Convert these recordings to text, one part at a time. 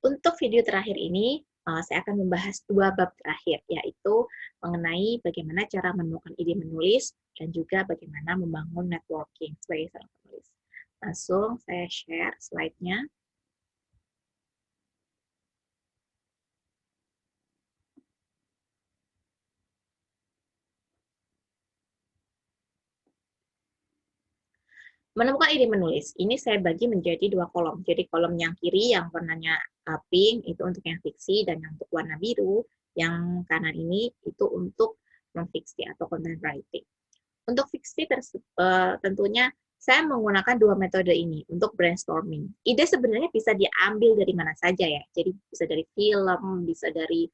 Untuk video terakhir ini, saya akan membahas 2 bab terakhir, yaitu mengenai bagaimana cara menemukan ide menulis dan juga bagaimana membangun networking sebagai seorang penulis. Langsung saya share slide-nya. Menemukan ide menulis, ini saya bagi menjadi 2 kolom. Jadi kolom yang kiri yang warnanya pink itu untuk yang fiksi dan yang untuk warna biru, yang kanan ini itu untuk non-fiksi atau content writing. Untuk fiksi tentunya saya menggunakan 2 metode ini untuk brainstorming. Ide sebenarnya bisa diambil dari mana saja ya. Jadi bisa dari film, bisa dari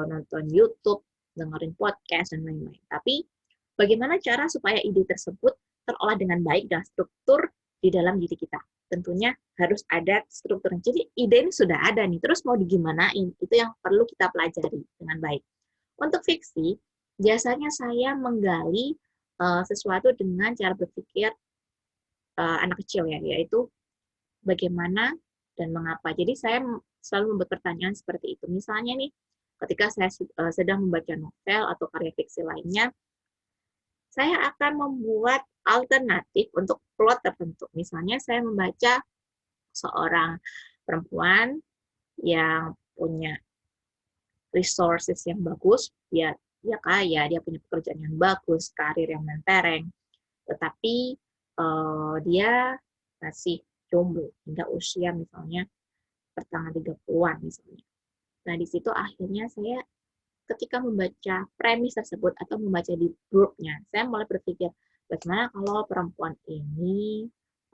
nonton YouTube, dengerin podcast dan lain-lain. Tapi bagaimana cara supaya ide tersebut terolah dengan baik dan struktur di dalam diri kita? Tentunya harus ada struktur. Jadi ide ini sudah ada nih, terus mau digimanain? Itu yang perlu kita pelajari dengan baik. Untuk fiksi, biasanya saya menggali sesuatu dengan cara berpikir anak kecil ya, yaitu bagaimana dan mengapa. Jadi saya selalu membuat pertanyaan seperti itu. Misalnya nih, ketika saya sedang membaca novel atau karya fiksi lainnya, saya akan membuat alternatif untuk plot tertentu. Misalnya saya membaca seorang perempuan yang punya resources yang bagus, dia kaya, dia punya pekerjaan yang bagus, karir yang mentereng, tetapi dia masih jomblo hingga usia misalnya pertengahan 30-an misalnya. Nah, di situ akhirnya saya ketika membaca premis tersebut atau membaca di grupnya, saya mulai berpikir, bagaimana kalau perempuan ini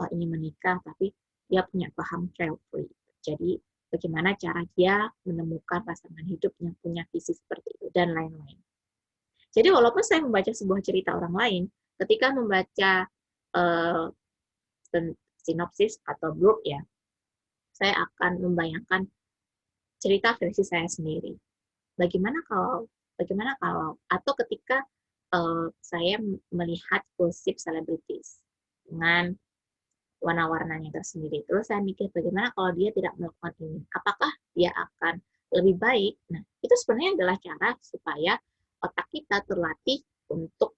ingin menikah tapi dia punya paham child free. Jadi bagaimana cara dia menemukan pasangan hidup yang punya visi seperti itu dan lain-lain. Jadi walaupun saya membaca sebuah cerita orang lain, ketika membaca uh, sinopsis atau blurb ya, saya akan membayangkan cerita versi saya sendiri. Bagaimana kalau atau ketika saya melihat gosip selebritis dengan warna-warnanya tersendiri. Terus saya mikir bagaimana kalau dia tidak melakukan ini? Apakah dia akan lebih baik? Nah, itu sebenarnya adalah cara supaya otak kita terlatih untuk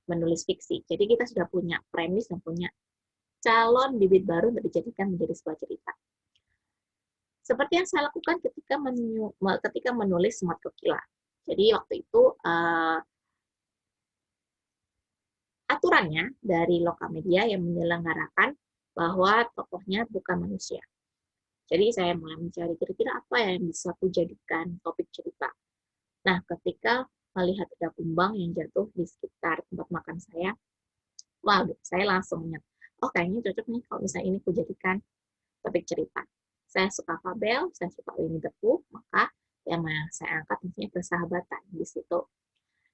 menulis fiksi. Jadi kita sudah punya premis dan punya calon bibit baru untuk dijadikan menjadi sebuah cerita. Seperti yang saya lakukan ketika menulis Semut Kukila. Jadi waktu itu aturannya dari lokal media yang menyelenggarakan bahwa tokohnya bukan manusia. Jadi saya mulai mencari kira-kira apa yang bisa aku jadikan topik cerita. Nah, ketika melihat ada kumbang yang jatuh di sekitar tempat makan saya, wah, saya langsung ingat, oh kayaknya cocok nih kalau misalnya ini aku jadikan topik cerita. Saya suka fabel, saya suka Winnie the Pooh, maka yang saya angkat misalnya persahabatan di situ.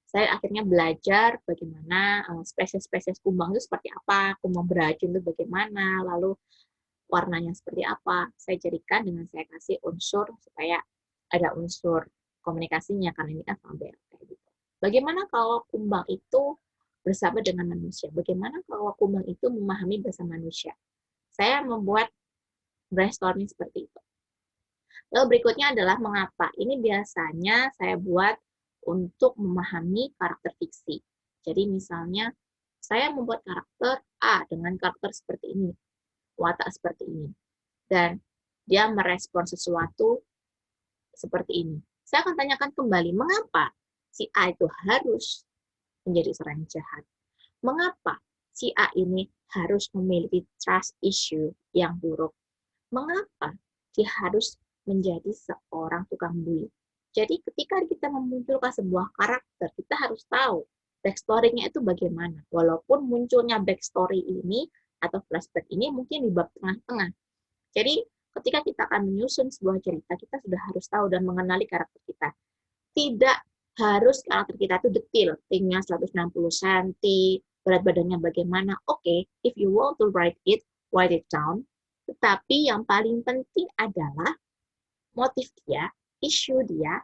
Saya akhirnya belajar bagaimana spesies-spesies kumbang itu seperti apa, kumbang beracun itu bagaimana, lalu warnanya seperti apa. Saya jadikan dengan saya kasih unsur supaya ada unsur komunikasinya, karena ini kan fabel. Kayak gitu. Bagaimana kalau kumbang itu bersama dengan manusia? Bagaimana kalau kumbang itu memahami bahasa manusia? Saya membuat brainstorming seperti itu. Lalu berikutnya adalah mengapa. Ini biasanya saya buat untuk memahami karakter fiksi. Jadi misalnya saya membuat karakter A dengan karakter seperti ini, watak seperti ini, dan dia merespon sesuatu seperti ini. Saya akan tanyakan kembali, mengapa si A itu harus menjadi seorang jahat? Mengapa si A ini harus memiliki trust issue yang buruk? Mengapa dia harus menjadi seorang tukang bully? Jadi ketika kita memunculkan sebuah karakter, kita harus tahu backstory-nya itu bagaimana. Walaupun munculnya backstory ini atau flashback ini mungkin di bab tengah-tengah. Jadi ketika kita akan menyusun sebuah cerita, kita sudah harus tahu dan mengenali karakter kita. Tidak harus karakter kita itu detil, tingginya 160 cm, berat badannya bagaimana. Oke, if you want to write it down. Tetapi yang paling penting adalah motif dia, isu dia,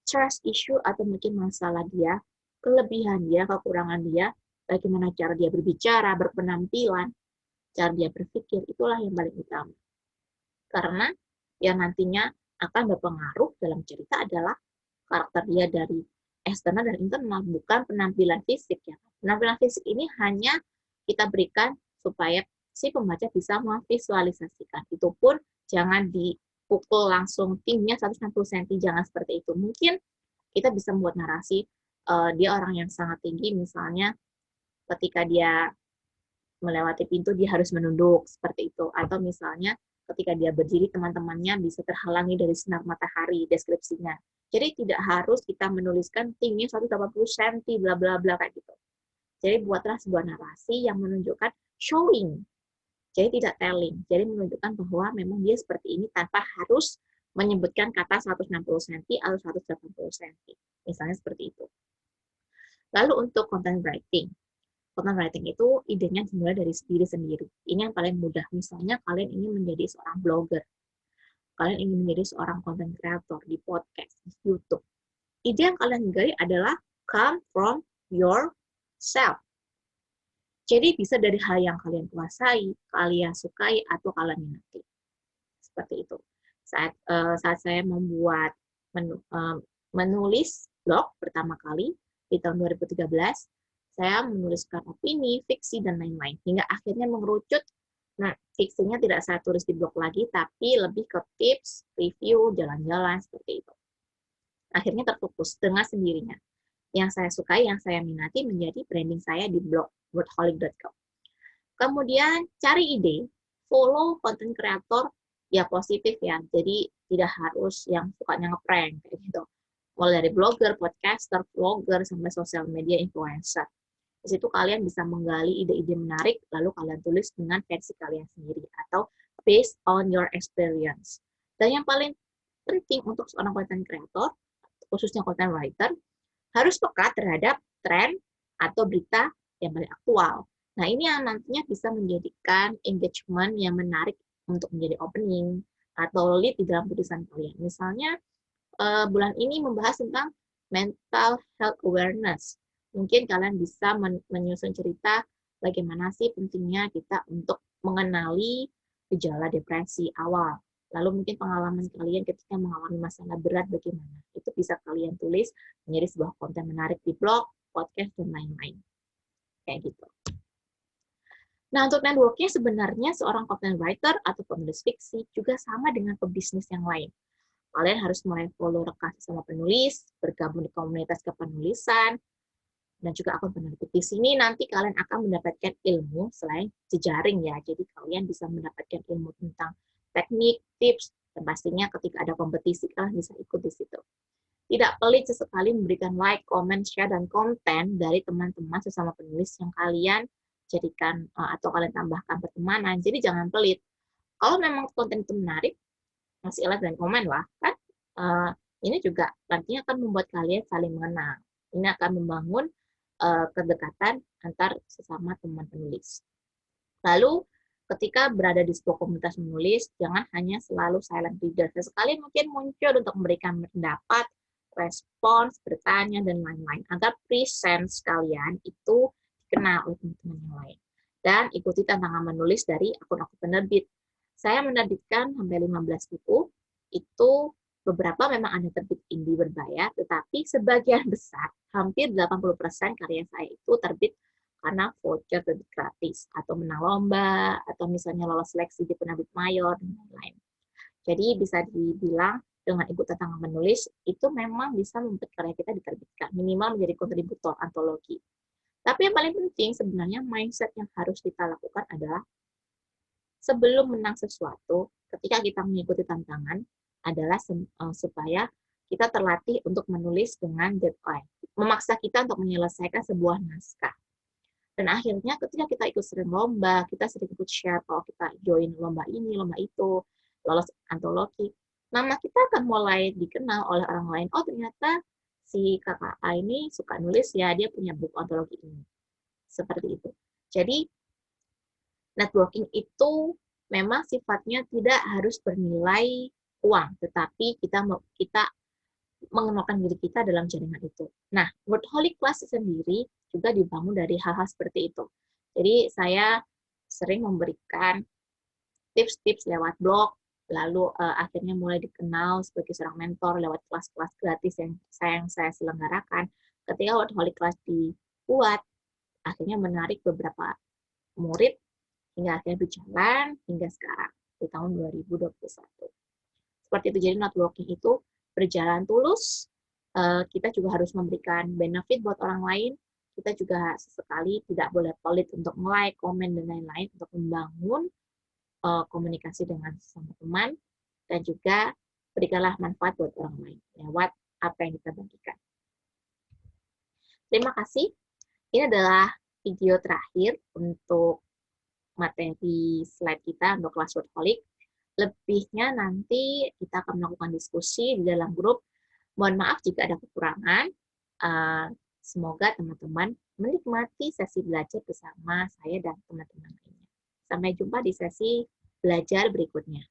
trust issue atau mungkin masalah dia, kelebihan dia, kekurangan dia, bagaimana cara dia berbicara, berpenampilan, cara dia berpikir, itulah yang paling utama. Karena yang nantinya akan berpengaruh dalam cerita adalah karakter dia dari eksternal dan internal, bukan penampilan fisik ya. Penampilan fisik ini hanya kita berikan supaya si pembaca bisa memvisualisasikan. Itu pun jangan dipukul langsung tingginya 160 cm, jangan seperti itu. Mungkin kita bisa membuat narasi dia orang yang sangat tinggi, misalnya ketika dia melewati pintu dia harus menunduk seperti itu, atau misalnya ketika dia berdiri teman-temannya bisa terhalangi dari sinar matahari deskripsinya. Jadi tidak harus kita menuliskan tingginya 180 cm bla bla bla kayak gitu. Jadi buatlah sebuah narasi yang menunjukkan showing. Jadi tidak telling. Jadi menunjukkan bahwa memang dia seperti ini tanpa harus menyebutkan kata 160 cm atau 180 cm. Misalnya seperti itu. Lalu untuk content writing. Content writing itu idenya dimulai dari diri sendiri. Ini yang paling mudah. Misalnya kalian ingin menjadi seorang blogger. Kalian ingin menjadi seorang content creator di podcast, di YouTube. Ide yang kalian gali adalah come from yourself. Jadi bisa dari hal yang kalian kuasai, kalian sukai, atau kalian minati. Seperti itu. Saat saya membuat menulis blog pertama kali di tahun 2013, saya menuliskan opini, fiksi, dan lain-lain. Hingga akhirnya mengerucut, nah fiksinya tidak saya tulis di blog lagi, tapi lebih ke tips, review, jalan-jalan, seperti itu. Akhirnya terfokus dengan sendirinya. Yang saya sukai, yang saya minati menjadi branding saya di blog wordholic.com. Kemudian cari ide, follow content creator ya positif ya. Jadi tidak harus yang sukanya ngeprank kayak gitu. Mulai dari blogger, podcaster, vlogger sampai sosial media influencer. Di situ kalian bisa menggali ide-ide menarik lalu kalian tulis dengan versi kalian sendiri atau based on your experience. Dan yang paling penting untuk seorang content creator, khususnya content writer, harus peka terhadap tren atau berita yang paling aktual. Nah, ini yang nantinya bisa menjadikan engagement yang menarik untuk menjadi opening atau lead di dalam tulisan kalian. Misalnya, bulan ini membahas tentang mental health awareness. Mungkin kalian bisa menyusun cerita bagaimana sih pentingnya kita untuk mengenali gejala depresi awal. Lalu mungkin pengalaman kalian ketika mengalami masalah berat bagaimana. Itu bisa kalian tulis menjadi sebuah konten menarik di blog, podcast, dan lain-lain. Kayak gitu. Nah, untuk networking sebenarnya seorang content writer atau penulis fiksi juga sama dengan pebisnis yang lain. Kalian harus mulai follow rekan sesama penulis, bergabung di komunitas kepenulisan, dan juga akun penerbit. Di sini nanti kalian akan mendapatkan ilmu selain jejaring ya. Jadi kalian bisa mendapatkan ilmu tentang teknik, tips, dan pastinya ketika ada kompetisi kalian bisa ikut di situ. Tidak pelit sesekali memberikan like, comment, share, dan konten dari teman-teman sesama penulis yang kalian jadikan atau kalian tambahkan pertemanan. Jadi jangan pelit. Kalau memang konten itu menarik, masih like dan komen lah kan. Ini juga nantinya akan membuat kalian saling mengenal. Ini akan membangun kedekatan antar sesama teman penulis. Lalu ketika berada di sebuah komunitas menulis, jangan hanya selalu silent reader. Sesekali mungkin muncul untuk memberikan pendapat, respons, bertanya, dan lain-lain. Agar presence kalian itu dikenal oleh teman-teman yang lain. Dan ikuti tantangan menulis dari akun-akun penerbit. Saya menerbitkan sampai 15 buku, itu beberapa memang ada terbit indie berbayar, tetapi sebagian besar, hampir 80% karya saya itu terbit karena voucher terbit gratis, atau menang lomba, atau misalnya lolos seleksi di penerbit mayor, dan lain-lain. Jadi bisa dibilang dengan ikut tantangan menulis, itu memang bisa membuat karya kita diterbitkan, minimal menjadi kontributor antologi. Tapi yang paling penting sebenarnya mindset yang harus kita lakukan adalah sebelum menang sesuatu, ketika kita mengikuti tantangan, adalah supaya kita terlatih untuk menulis dengan deadline. Memaksa kita untuk menyelesaikan sebuah naskah. Dan akhirnya ketika kita ikut sering lomba, kita sering ikut share kalau kita join lomba ini, lomba itu, lolos antologi, nama kita akan mulai dikenal oleh orang lain. Oh ternyata si kakak A ini suka nulis ya, dia punya buku antologi ini. Seperti itu. Jadi networking itu memang sifatnya tidak harus bernilai uang, tetapi kita mengenalkan diri kita dalam jaringan itu. Nah, Wordholic Class sendiri juga dibangun dari hal-hal seperti itu. Jadi saya sering memberikan tips-tips lewat blog, lalu akhirnya mulai dikenal sebagai seorang mentor lewat kelas-kelas gratis yang saya selenggarakan. Ketika Workaholic Class dibuat, akhirnya menarik beberapa murid hingga akhirnya berjalan hingga sekarang di tahun 2021. Seperti itu, jadi networking itu berjalan tulus. Kita juga harus memberikan benefit buat orang lain. Kita juga sesekali tidak boleh pelit untuk like, komen, dan lain-lain untuk membangun komunikasi dengan sesama teman, dan juga berikanlah manfaat buat orang lain lewat apa yang kita bagikan. Terima kasih. Ini adalah video terakhir untuk materi slide kita untuk kelas Workaholic. Lebihnya nanti kita akan melakukan diskusi di dalam grup. Mohon maaf jika ada kekurangan. Semoga teman-teman menikmati sesi belajar bersama saya dan teman-teman lainnya. Sampai jumpa di sesi belajar berikutnya.